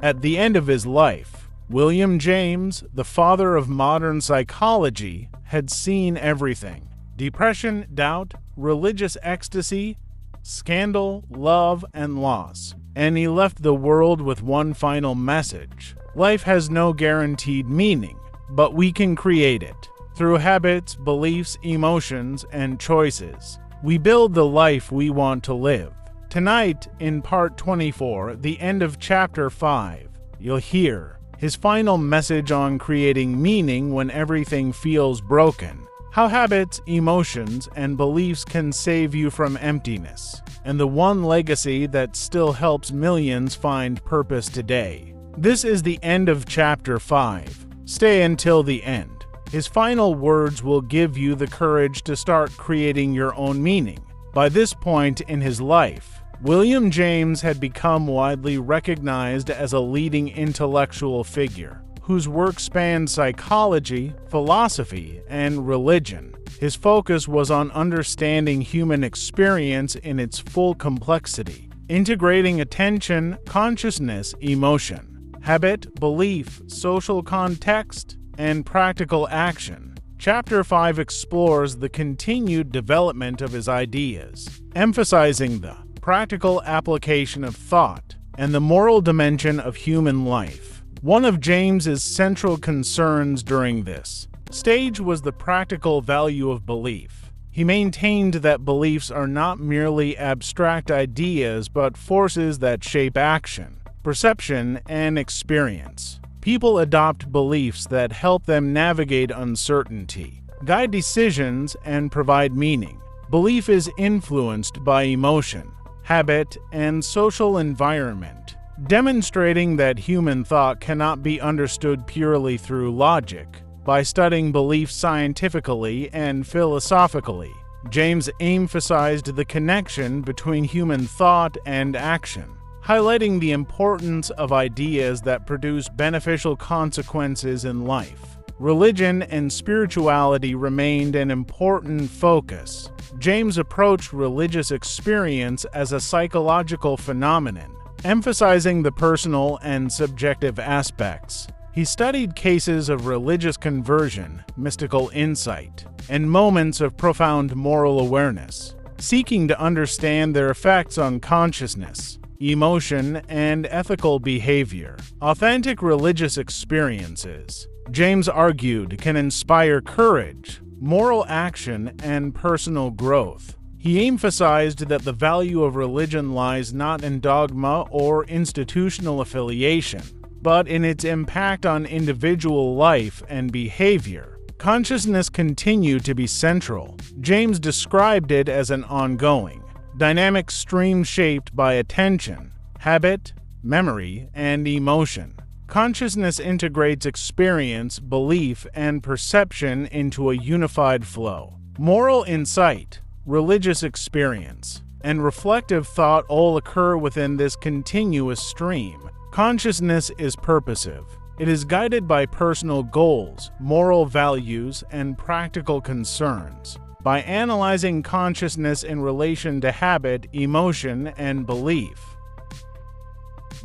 At the end of his life, William James, the father of modern psychology, had seen everything: depression, doubt, religious ecstasy, scandal, love, and loss. And he left the world with one final message: life has no guaranteed meaning, but we can create it. Through habits, beliefs, emotions, and choices, we build the life we want to live. Tonight, in part 24, the end of chapter 5, you'll hear his final message on creating meaning when everything feels broken, how habits, emotions, and beliefs can save you from emptiness, and the one legacy that still helps millions find purpose today. This is the end of chapter 5. Stay until the end. His final words will give you the courage to start creating your own meaning. By this point in his life, William James had become widely recognized as a leading intellectual figure, whose work spanned psychology, philosophy, and religion. His focus was on understanding human experience in its full complexity, integrating attention, consciousness, emotion, habit, belief, social context, and practical action. Chapter 5 explores the continued development of his ideas, emphasizing the practical application of thought and the moral dimension of human life. One of James's central concerns during this stage was the practical value of belief. He maintained that beliefs are not merely abstract ideas but forces that shape action, perception, and experience. People adopt beliefs that help them navigate uncertainty, guide decisions, and provide meaning. Belief is influenced by emotion, habit, and social environment, demonstrating that human thought cannot be understood purely through logic. By studying belief scientifically and philosophically, James emphasized the connection between human thought and action, highlighting the importance of ideas that produce beneficial consequences in life. Religion and spirituality remained an important focus. James approached religious experience as a psychological phenomenon, emphasizing the personal and subjective aspects. He studied cases of religious conversion, mystical insight, and moments of profound moral awareness, seeking to understand their effects on consciousness, emotion, and ethical behavior. Authentic religious experiences, James argued, can inspire courage, moral action, and personal growth. He emphasized that the value of religion lies not in dogma or institutional affiliation, but in its impact on individual life and behavior. Consciousness continued to be central. James described it as an ongoing, dynamic stream shaped by attention, habit, memory, and emotion. Consciousness integrates experience, belief, and perception into a unified flow. Moral insight, religious experience, and reflective thought all occur within this continuous stream. Consciousness is purposive. It is guided by personal goals, moral values, and practical concerns. By analyzing consciousness in relation to habit, emotion, and belief,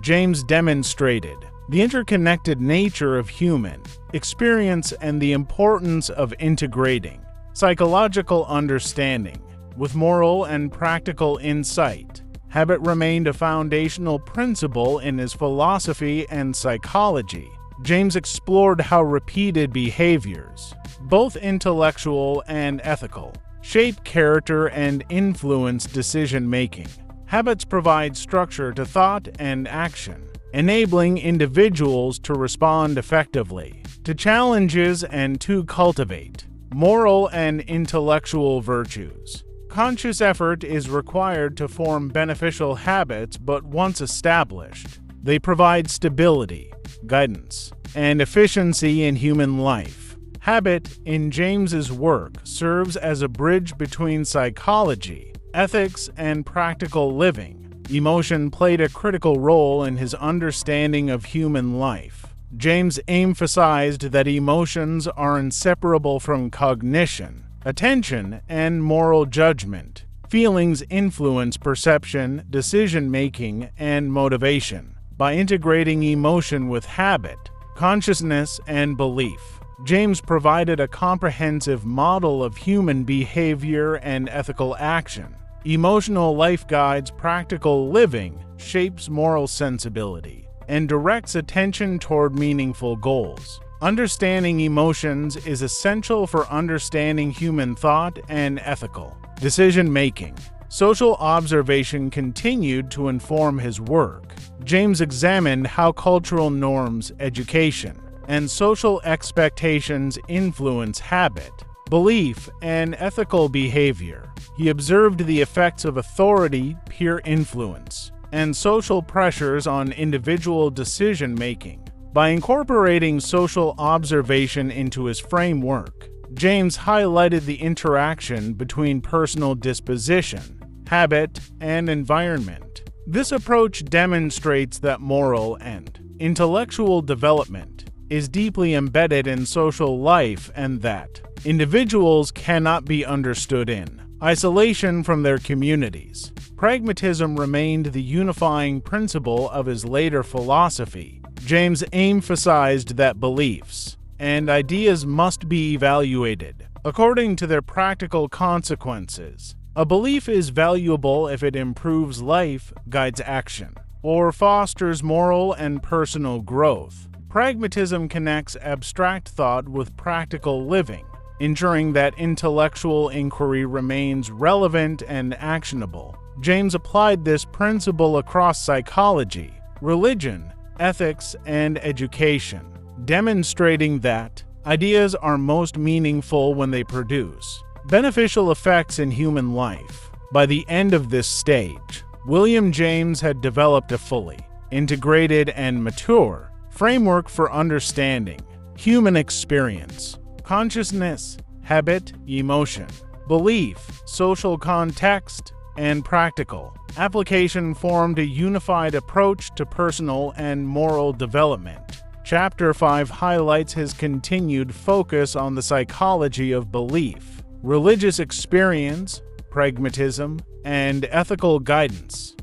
James demonstrated the interconnected nature of human experience and the importance of integrating psychological understanding with moral and practical insight. Habit remained a foundational principle in his philosophy and psychology. James explored how repeated behaviors, both intellectual and ethical, shape character and influence decision-making. Habits provide structure to thought and action, enabling individuals to respond effectively to challenges and to cultivate moral and intellectual virtues. Conscious effort is required to form beneficial habits, but once established, they provide stability, guidance, and efficiency in human life. Habit, in James's work, serves as a bridge between psychology, ethics, and practical living. Emotion played a critical role in his understanding of human life. James emphasized that emotions are inseparable from cognition, attention, and moral judgment. Feelings influence perception, decision-making, and motivation. by integrating emotion with habit, consciousness, and belief. James provided a comprehensive model of human behavior and ethical action. Emotional life guides practical living, shapes moral sensibility, and directs attention toward meaningful goals. Understanding emotions is essential for understanding human thought and ethical decision-making. Social observation continued to inform his work. James examined how cultural norms, education, and social expectations influence habit, belief, and ethical behavior. He observed the effects of authority, peer influence, and social pressures on individual decision-making. By incorporating social observation into his framework, James highlighted the interaction between personal disposition, habit, and environment. This approach demonstrates that moral and intellectual development is deeply embedded in social life and that individuals cannot be understood in isolation from their communities. Pragmatism remained the unifying principle of his later philosophy. James emphasized that beliefs and ideas must be evaluated according to their practical consequences. A belief is valuable if it improves life, guides action, or fosters moral and personal growth. Pragmatism connects abstract thought with practical living, ensuring that intellectual inquiry remains relevant and actionable. James applied this principle across psychology, religion, ethics, and education, demonstrating that ideas are most meaningful when they produce beneficial effects in human life. By the end of this stage, William James had developed a fully integrated and mature framework for understanding human experience, consciousness, habit, emotion, belief, social context, and practical application formed a unified approach to personal and moral development. Chapter 5 highlights his continued focus on the psychology of belief, religious experience, pragmatism, and ethical guidance.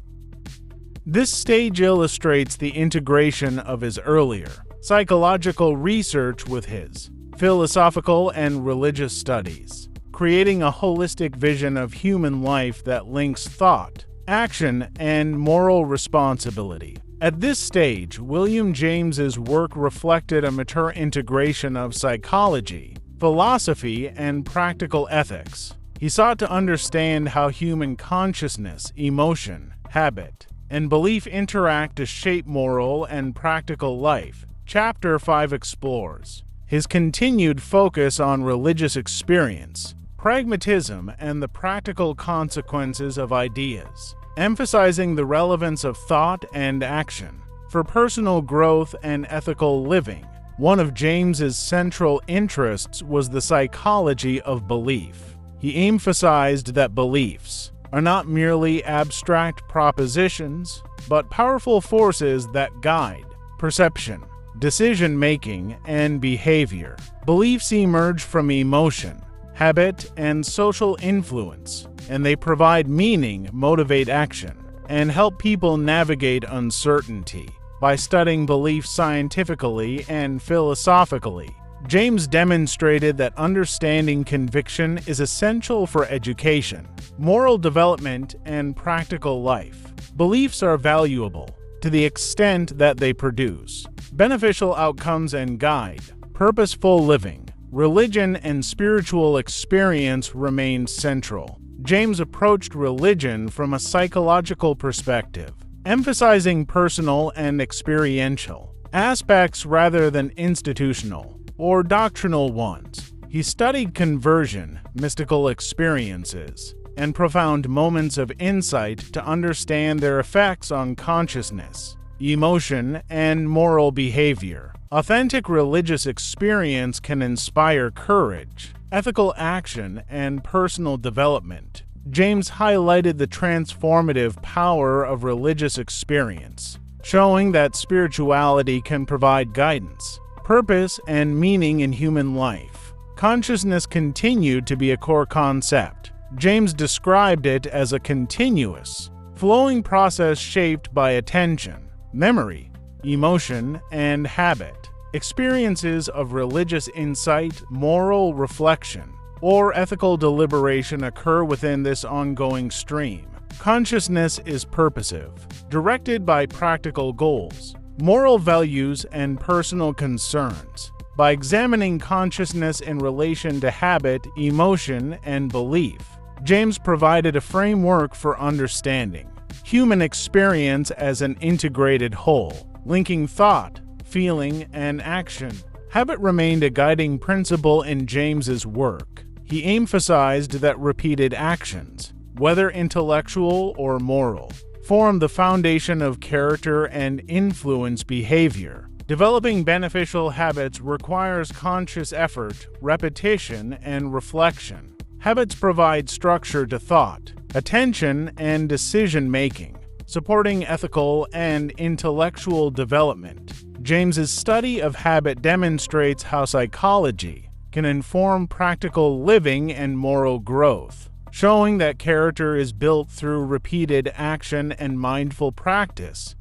This stage illustrates the integration of his earlier psychological research with his philosophical and religious studies, creating a holistic vision of human life that links thought, action, and moral responsibility. At this stage, William James's work reflected a mature integration of psychology, philosophy, and practical ethics. He sought to understand how human consciousness, emotion, habit, and belief interact to shape moral and practical life. Chapter 5 explores his continued focus on religious experience, pragmatism, and the practical consequences of ideas, emphasizing the relevance of thought and action for personal growth and ethical living. One of James's central interests was the psychology of belief. He emphasized that beliefs are not merely abstract propositions, but powerful forces that guide perception, decision-making, and behavior. Beliefs emerge from emotion, habit, and social influence, and they provide meaning, motivate action, and help people navigate uncertainty. By studying beliefs scientifically and philosophically, James demonstrated that understanding conviction is essential for education, moral development, and practical life. Beliefs are valuable to the extent that they produce beneficial outcomes and guide purposeful living. Religion and spiritual experience remained central. James approached religion from a psychological perspective, emphasizing personal and experiential aspects rather than institutional or doctrinal ones. He studied conversion, mystical experiences, and profound moments of insight to understand their effects on consciousness, emotion, and moral behavior. Authentic religious experience can inspire courage, ethical action, and personal development. James highlighted the transformative power of religious experience, showing that spirituality can provide guidance, purpose, and meaning in human life. Consciousness continued to be a core concept. James described it as a continuous, flowing process shaped by attention, memory, emotion, and habit. Experiences of religious insight, moral reflection, or ethical deliberation occur within this ongoing stream. Consciousness is purposive, directed by practical goals, moral values, and personal concerns. By examining consciousness in relation to habit, emotion, and belief, James provided a framework for understanding human experience as an integrated whole, linking thought, feeling, and action. Habit remained a guiding principle in James's work. He emphasized that repeated actions, whether intellectual or moral, form the foundation of character and influence behavior. Developing beneficial habits requires conscious effort, repetition, and reflection. Habits provide structure to thought, attention, and decision-making, supporting ethical and intellectual development. James's study of habit demonstrates how psychology can inform practical living and moral growth, showing that character is built through repeated action and mindful practice.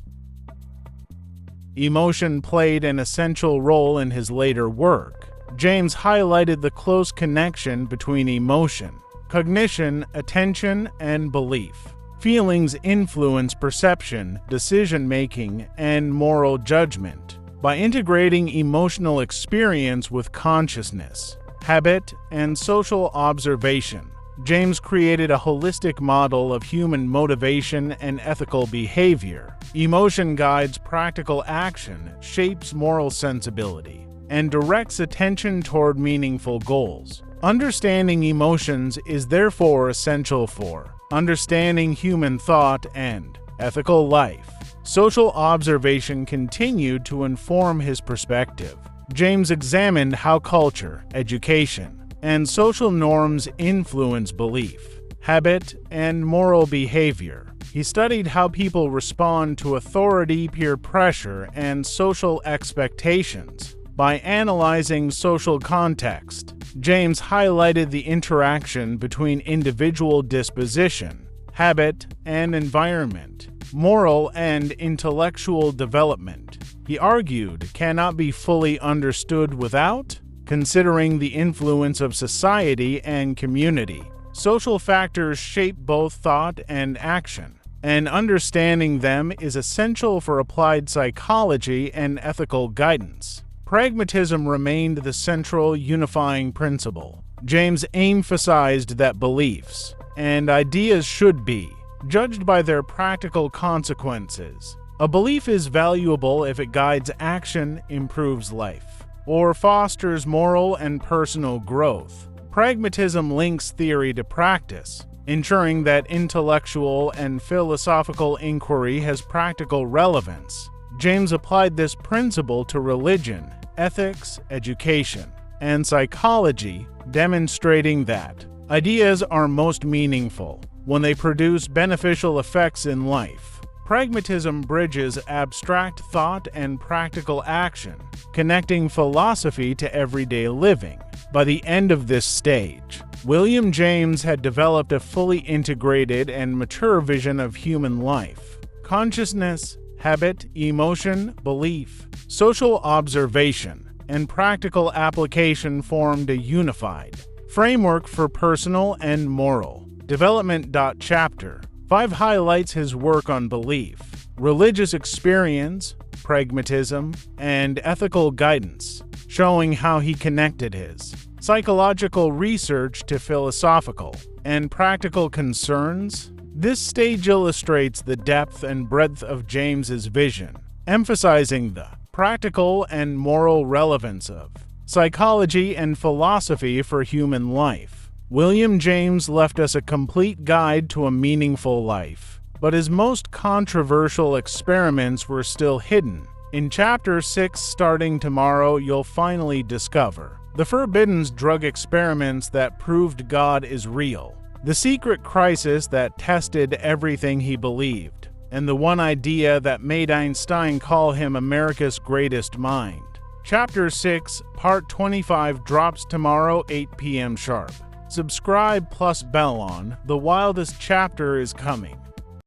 Emotion played an essential role in his later work. James highlighted the close connection between emotion, cognition, attention, and belief. Feelings influence perception, decision-making, and moral judgment. By integrating emotional experience with consciousness, habit, and social observation, James created a holistic model of human motivation and ethical behavior. Emotion guides practical action, shapes moral sensibility, and directs attention toward meaningful goals. Understanding emotions is therefore essential for understanding human thought and ethical life. Social observation continued to inform his perspective. James examined how culture, education, and social norms influence belief, habit, and moral behavior. He studied how people respond to authority, peer pressure, and social expectations. By analyzing social context, James highlighted the interaction between individual disposition, habit, and environment, moral and intellectual development. He argued cannot be fully understood without considering the influence of society and community. Social factors shape both thought and action, and understanding them is essential for applied psychology and ethical guidance. Pragmatism remained the central unifying principle. James emphasized that beliefs and ideas should be judged by their practical consequences. A belief is valuable if it guides action, improves life, or fosters moral and personal growth. Pragmatism links theory to practice, ensuring that intellectual and philosophical inquiry has practical relevance. James applied this principle to religion, ethics, education, and psychology, demonstrating that ideas are most meaningful when they produce beneficial effects in life. Pragmatism bridges abstract thought and practical action, connecting philosophy to everyday living. By the end of this stage, William James had developed a fully integrated and mature vision of human life. Consciousness, habit, emotion, belief, social observation, and practical application formed a unified framework for personal and moral development. Chapter 5 highlights his work on belief, religious experience, pragmatism, and ethical guidance, showing how he connected his psychological research to philosophical and practical concerns. This stage illustrates the depth and breadth of James's vision, emphasizing the practical and moral relevance of psychology and philosophy for human life. William James left us a complete guide to a meaningful life, but his most controversial experiments were still hidden. In Chapter 6, starting tomorrow, you'll finally discover the forbidden drug experiments that proved God is real, the secret crisis that tested everything he believed, and the one idea that made Einstein call him America's greatest mind. Chapter 6, Part 25 drops tomorrow, 8 p.m. sharp. Subscribe plus bell on. The wildest chapter is coming.